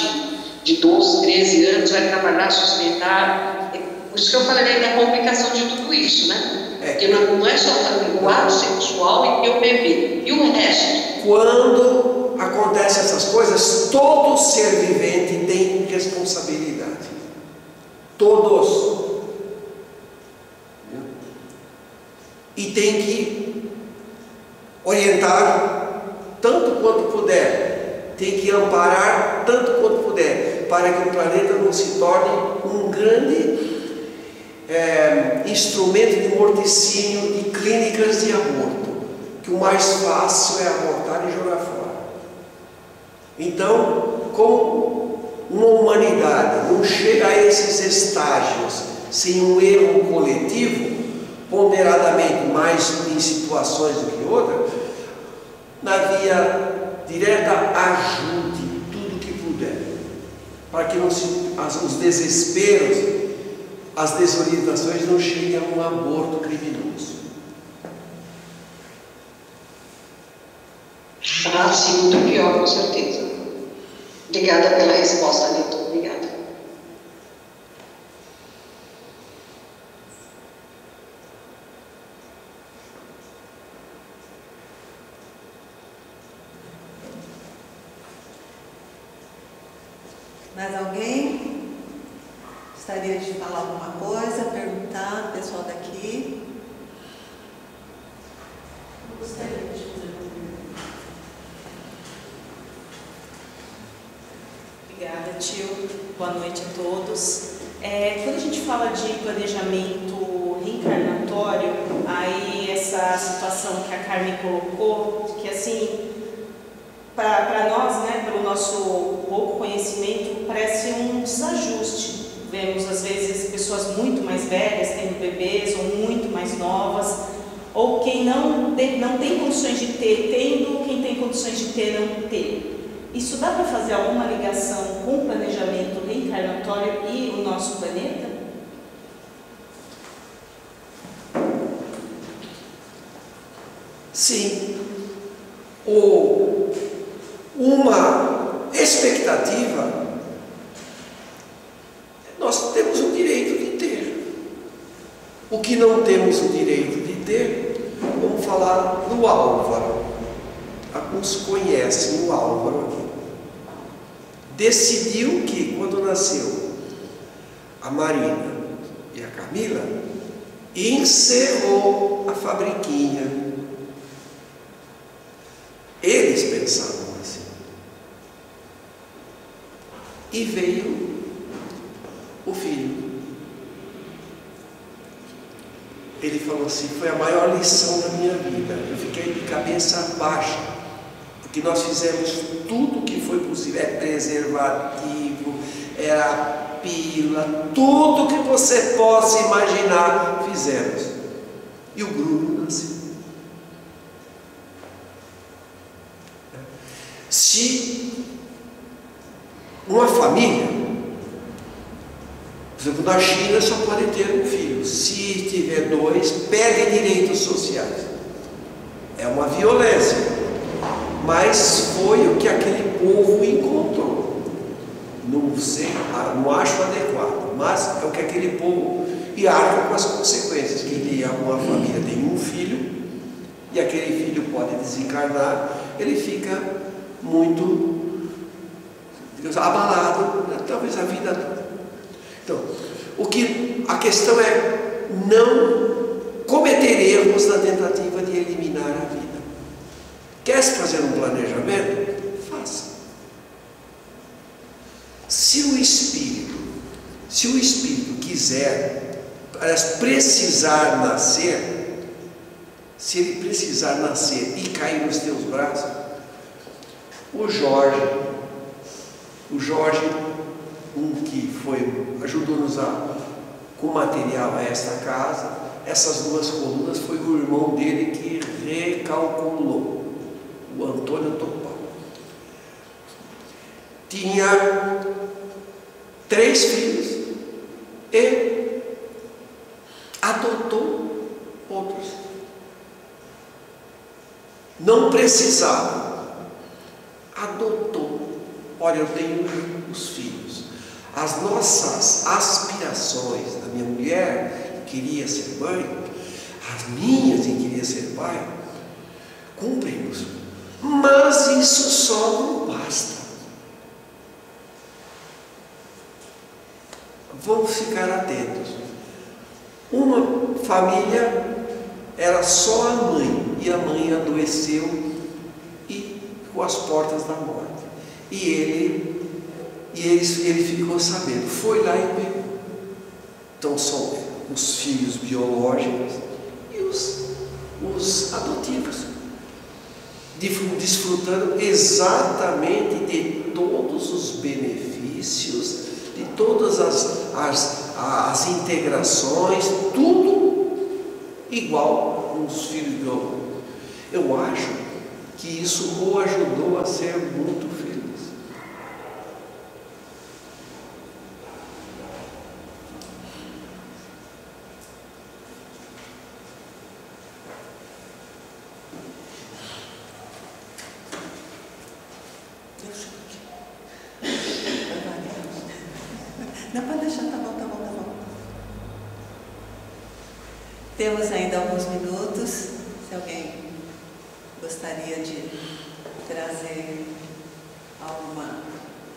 de 12, 13 anos vai trabalhar, sustentar. Por isso que eu falei da complicação de tudo isso, né? Porque não é só o ato sexual e o bebê, e o resto. Quando acontecem essas coisas, todo ser vivente tem responsabilidade. Todos. E tem que orientar tanto quanto puder, tem que amparar tanto quanto puder, para que o planeta não se torne um grande instrumento de morticínio de clínicas de aborto, que o mais fácil é abortar e jogar fora. Então, como uma humanidade não chega a esses estágios sem um erro coletivo, ponderadamente mais em situações do que outras, na via direta, ajude tudo que puder, para que os desesperos, as desorientações não cheguem a um aborto criminoso. Ah, sim, muito pior, com certeza. Obrigada pela resposta, Neto. Obrigada. Mais alguém? Gostaria de falar alguma coisa, perguntar, pessoal daqui? Boa noite a todos. Quando a gente fala de planejamento reencarnatório, aí essa situação que a Carmen colocou, que assim, para nós, né, pelo nosso pouco conhecimento, parece um desajuste. Vemos às vezes pessoas muito mais velhas tendo bebês ou muito mais novas, ou quem não tem condições de ter, tendo, quem tem condições de ter, não ter. Isso dá para fazer alguma ligação com o planejamento reencarnatório e o nosso planeta? Sim. Uma expectativa, nós temos o direito de ter. O que não temos o direito de ter, vamos falar do Álvaro. Alguns conhecem o Álvaro aqui. Decidiu que, quando nasceu a Marina e a Camila, encerrou a fabriquinha. Eles pensavam assim. E veio o filho. Ele falou assim: foi a maior lição da minha vida. Eu fiquei de cabeça baixa, porque nós fizemos tudo o que foi possível. É preservativo, é a pila, tudo que você possa imaginar, fizemos. E o Bruno nasceu. Se uma família, por exemplo, na China só pode ter um filho. Se tiver dois, perde direitos sociais. É uma violência. Mas foi o que aquele povo encontrou. Não sei, não acho adequado, mas é o que aquele povo, e arca com as consequências. Quem tem uma família tem um filho, e aquele filho pode desencarnar, ele fica muito, digamos, abalado, né? Talvez a vida toda. Então, a questão é não cometer erros na tentativa de eliminar a vida. Quer fazer um planejamento? Faça. Se o espírito quiser, precisar nascer, se ele precisar nascer e cair nos teus braços, o Jorge, que ajudou-nos com material a esta casa, essas duas colunas, foi o irmão dele que recalculou, o Antônio Topal. Tinha 3 filhos e adotou outros. Não precisava. Adotou. Olha, eu tenho os filhos. As nossas aspirações, da minha mulher que queria ser mãe, as minhas que queria ser pai, cumprimos. Mas isso só não basta. Vamos ficar atentos. Uma família era só a mãe, e a mãe adoeceu com as portas da morte. E ele ficou sabendo, foi lá e pegou. Então são os filhos biológicos e os adotivos, desfrutando exatamente de todos os benefícios, de todas as integrações, tudo igual com os filhos biológicos. Eu acho que isso o ajudou a ser muito feliz. Não pode deixar, tá bom. Temos ainda alguns minutos, se alguém gostaria de trazer alguma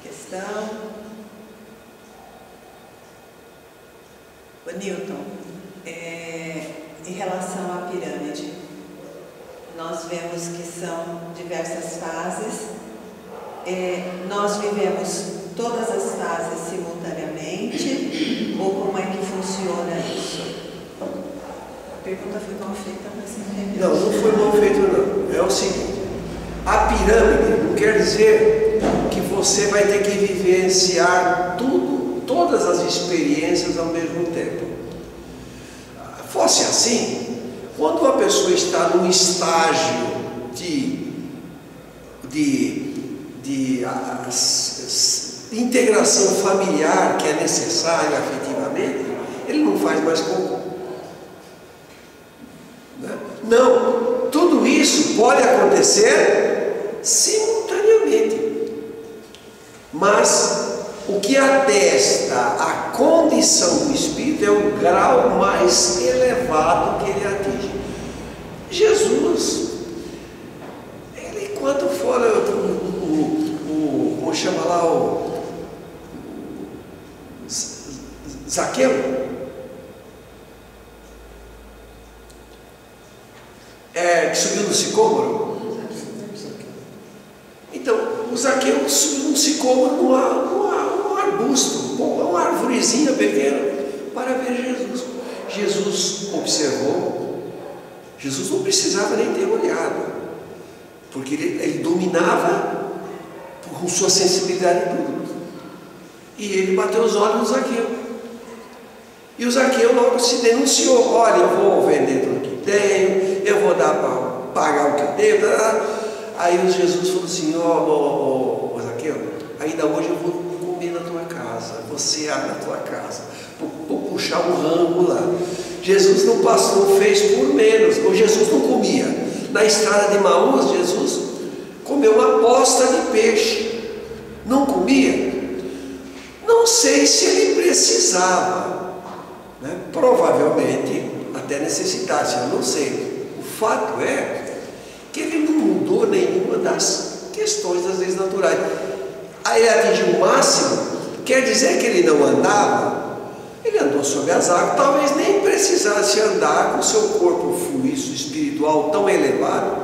questão. O Newton, em relação à pirâmide, nós vemos que são diversas fases. Nós vivemos todas as fases simultaneamente? Ou como é que funciona isso? A pergunta foi mal feita, mas sempre Não, não foi mal feito não. É o seguinte, a pirâmide não quer dizer que você vai ter que vivenciar tudo, todas as experiências ao mesmo tempo. Fosse assim, quando uma pessoa está num estágio de integração familiar que é necessária afetivamente, ele não faz mais cocô. Não, tudo isso pode acontecer simultaneamente, mas o que atesta a condição do espírito é o grau mais elevado que ele atinge. Jesus, ele quando fora como chama lá o Zaqueu, que subiu no sicômoro. Então, o Zaqueu subiu no sicômoro num arbusto, uma arvorezinha pequena, para ver Jesus. Jesus observou. Jesus não precisava nem ter olhado, porque ele dominava com sua sensibilidade tudo. E ele bateu os olhos no Zaqueu. E o Zaqueu logo se denunciou: olha, eu vou vender tudo que tenho, eu vou dar para pagar o que eu devo. Aí o Jesus falou assim: ó, Zaqueu, ainda hoje eu vou comer na tua casa, você abre na tua casa, vou puxar um rango lá. Jesus não passou, fez por menos. O Jesus não comia. Na estrada de Emaús, Jesus comeu uma posta de peixe. Não comia? Não sei se ele precisava, né? Provavelmente até necessitasse, eu não sei. O fato é que ele não mudou nenhuma das questões das leis naturais. Aí ele atingiu o máximo, quer dizer que ele não andava? Ele andou sobre as águas, talvez nem precisasse andar com seu corpo fluido espiritual tão elevado,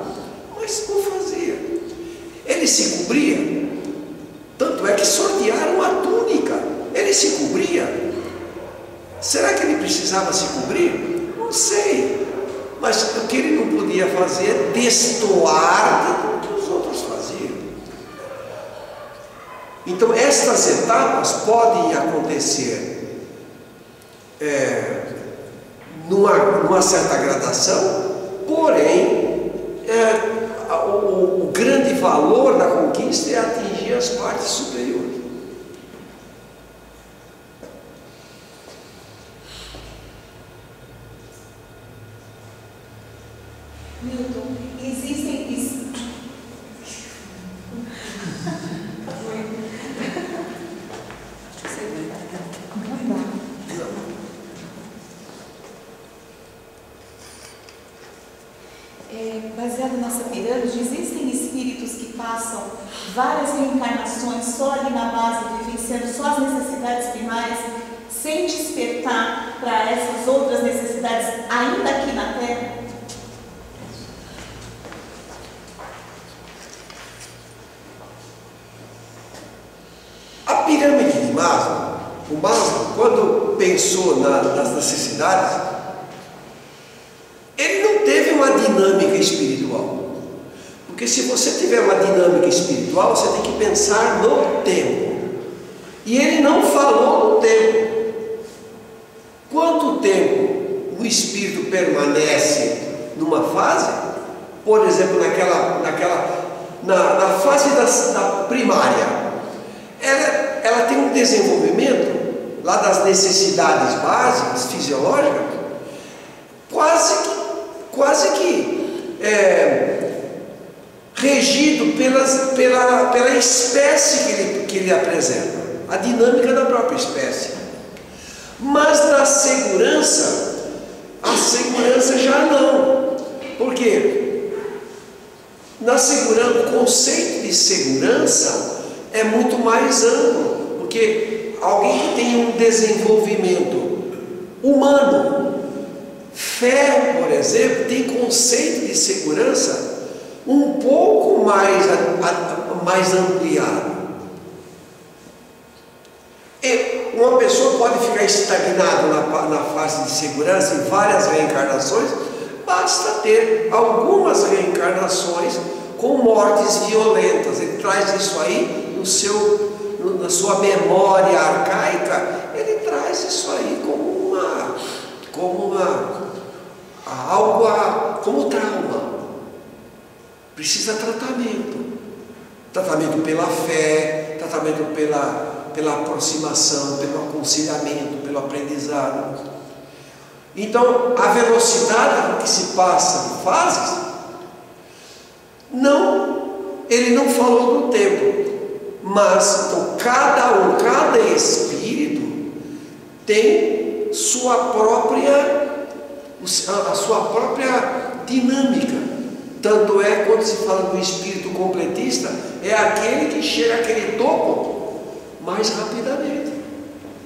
mas não fazia. Ele se cobria, tanto é que sortearam a túnica, ele se cobria. Será que ele precisava se cobrir? Não sei, mas o que ele não podia fazer é destoar do que os outros faziam. Então estas etapas podem acontecer numa certa gradação, porém o grande valor da conquista é atingir as partes superiores. Milton, existem baseado nessa pirâmide, existem espíritos que passam várias reencarnações só ali na base, vivenciando só as necessidades primárias, sem despertar para essas outras necessidades ainda aqui na Terra? A pirâmide de Maslow, o Maslow, quando pensou nas necessidades, ele não teve uma dinâmica espiritual. Porque se você tiver uma dinâmica espiritual, você tem que pensar no tempo. E ele não falou no tempo. Quanto tempo o espírito permanece numa fase? Por exemplo, na fase da primária, ela tem um desenvolvimento lá das necessidades básicas, fisiológicas, quase que regido pela espécie que ele apresenta, a dinâmica da própria espécie. Mas da segurança, a segurança já não. Por quê? O conceito de segurança é muito mais amplo, porque alguém que tem um desenvolvimento humano, fé, por exemplo, tem conceito de segurança um pouco mais ampliado. uma pessoa pode ficar estagnada na fase de segurança em várias reencarnações, basta ter algumas reencarnações com mortes violentas. Ele traz isso aí na sua memória arcaica, ele traz isso aí como trauma. Precisa tratamento pela fé, tratamento pela aproximação, pelo aconselhamento, pelo aprendizado. Então, a velocidade com que se passa de fases, ele não falou do tempo, mas então, cada espírito tem a sua própria dinâmica. Tanto é, quando se fala do espírito completista, é aquele que chega àquele topo mais rapidamente,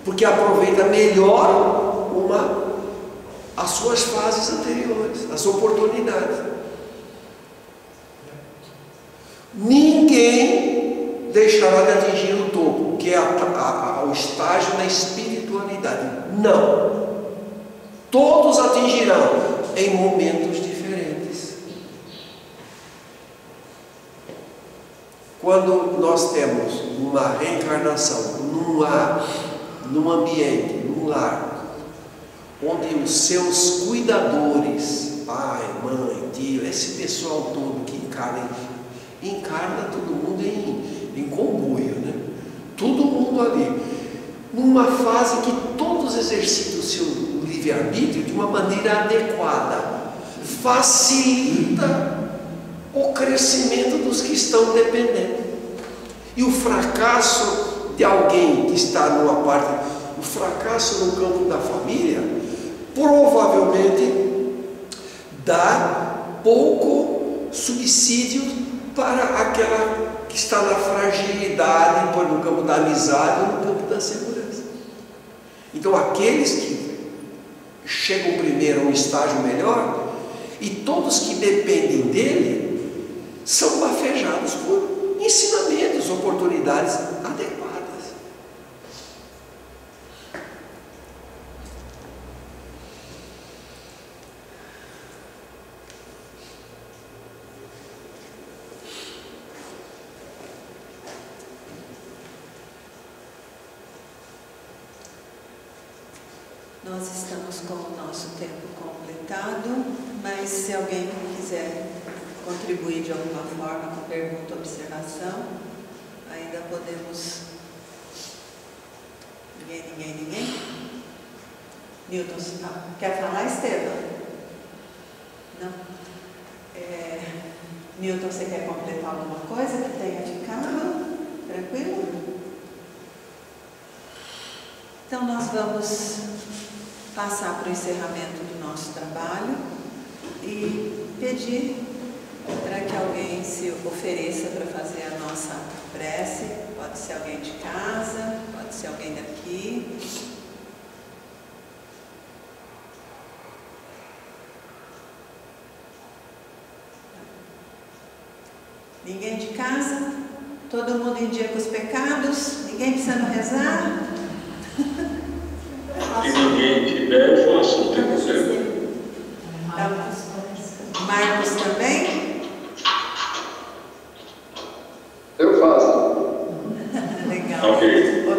porque aproveita melhor as suas fases anteriores, as oportunidades. Ninguém deixará de atingir o topo, que é o estágio da espiritualidade. Não. Todos atingirão em momentos diferentes. Quando nós temos uma reencarnação num ambiente, num lar, onde os seus cuidadores, pai, mãe, tio, esse pessoal todo que encarna todo mundo em comboio, né? Todo mundo ali, numa fase que todos exercitam o seu livre-arbítrio de uma maneira adequada, facilita o crescimento dos que estão dependendo. E o fracasso de alguém que está o fracasso no campo da família, provavelmente dá pouco subsídio para aquela que está na fragilidade, no campo da amizade ou no campo da segurança. Então, aqueles que chegam primeiro a um estágio melhor, e todos que dependem dele, são bafejados por ensinamentos, oportunidades adequadas. Nós estamos com o nosso tempo completado, mas se alguém quiser contribuir de alguma forma com pergunta ou observação, ainda podemos. Ninguém? Newton, quer falar, Estevam? Não? Newton, você quer completar alguma coisa que tenha ficado? Tranquilo? Então nós vamos passar para o encerramento do nosso trabalho e pedir para que alguém se ofereça para fazer a nossa prece. Pode ser alguém de casa, pode ser alguém daqui. Ninguém de casa? Todo mundo em dia com os pecados? Ninguém precisando rezar? Se ninguém tiver, eu faço o tempo certo. Marcos também? Eu faço. Legal.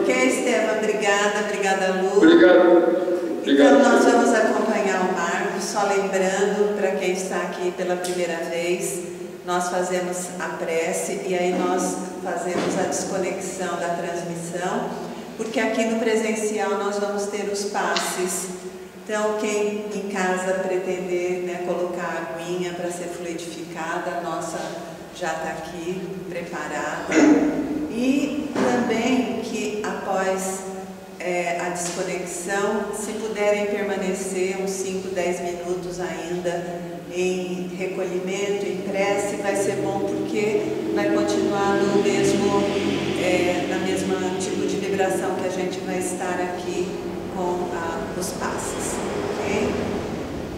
Ok, Estevam, obrigada, Lu. Obrigado. Então nós vamos acompanhar o Marcos, só lembrando, para quem está aqui pela primeira vez, nós fazemos a prece e aí nós fazemos a desconexão da transmissão, porque aqui no presencial nós vamos ter os passes. Então, quem em casa pretender colocar a aguinha para ser fluidificada, a nossa já está aqui preparada. E também que após a desconexão, se puderem permanecer uns 5, 10 minutos ainda em recolhimento, em prece, vai ser bom, porque vai continuar no mesmo tipo de vibração que a gente vai estar aqui com os passes, ok?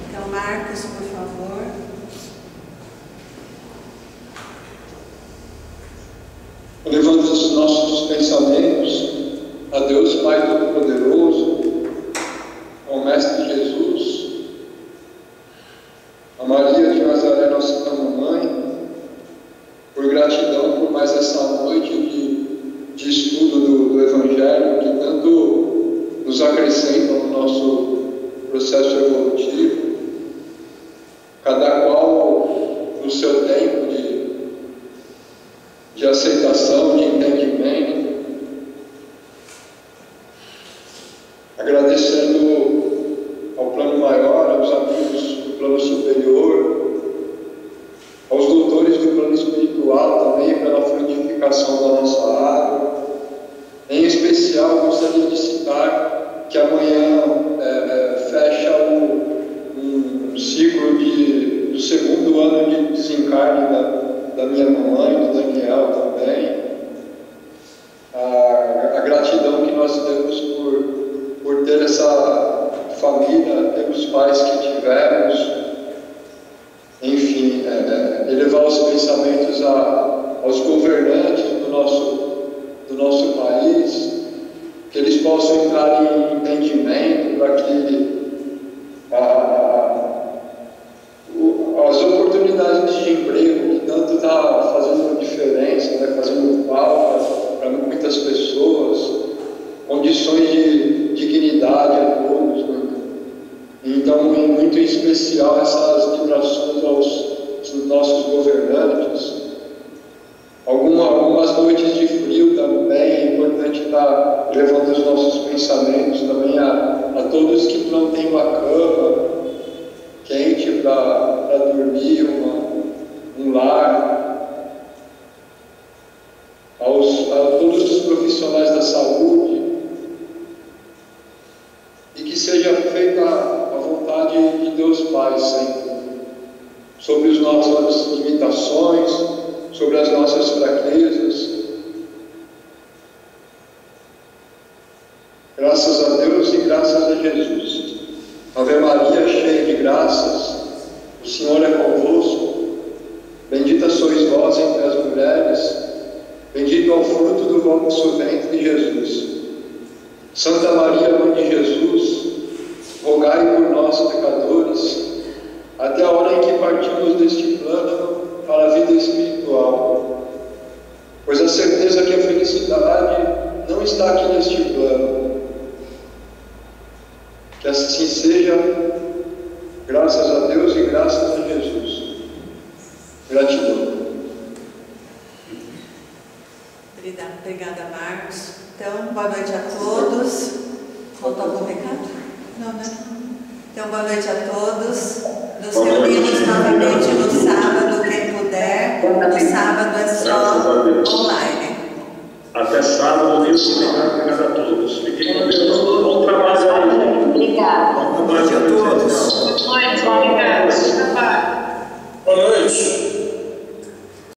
Então, Marcos, por favor. Levando os nossos pensamentos a Deus Pai Todo-Poderoso, ao Mestre Jesus, a Maria de Nazaré, nossa Mamãe, por gratidão por mais essa noite de estudo do Evangelho, que tanto nos acrescenta no nosso processo evolutivo, cada qual no seu tempo de aceitação, de entendimento, agradecendo ao plano maior, aos amigos do plano superior, aos doutores do plano espiritual também pela frutificação da nossa água. Em especial, gostaria de citar que amanhã fecha um ciclo do segundo ano de desencarne da minha mamãe, do Daniel também. A gratidão que nós temos por ter essa família, ter os pais que tivemos, enfim, elevar os pensamentos aos governantes do nosso país, que eles possam entrar em entendimento para que as oportunidades de emprego que tanto está fazendo diferença, fazendo falta para muitas pessoas, condições de dignidade a todos, né? Então, muito em especial, essas vibrações aos nossos governantes. Algumas noites de frio também, é importante estar levando os nossos pensamentos também a todos que não têm uma cama quente para dormir, um lar, a todos os profissionais da saúde, e que seja feita a vontade de Deus Pai sempre, sobre as nossas limitações, sobre as nossas fraquezas. Graças a Deus e graças a Jesus. Ave Maria, cheia de graças, o Senhor é convosco. Bendita sois vós entre as mulheres, bendito é o fruto do vosso ventre, Jesus. Santa Maria, Mãe de Jesus, rogai por nós, pecadores, até a hora em que partimos deste plano para a vida espiritual. Pois a certeza que a felicidade não está aqui neste plano. Que assim seja, graças a Deus e graças a Jesus. Gratidão. Obrigada, Marcos. Então, boa noite a todos. Faltou algum recado? Não, né? Então, boa noite a todos. Nos reunimos novamente no sábado, quem puder. No sábado é só online. Até sábado, Deus. Obrigado a todos. Fiquem com Deus. Bom trabalho aí. Obrigada. Boa noite a todos. Boa noite, obrigada. Boa noite.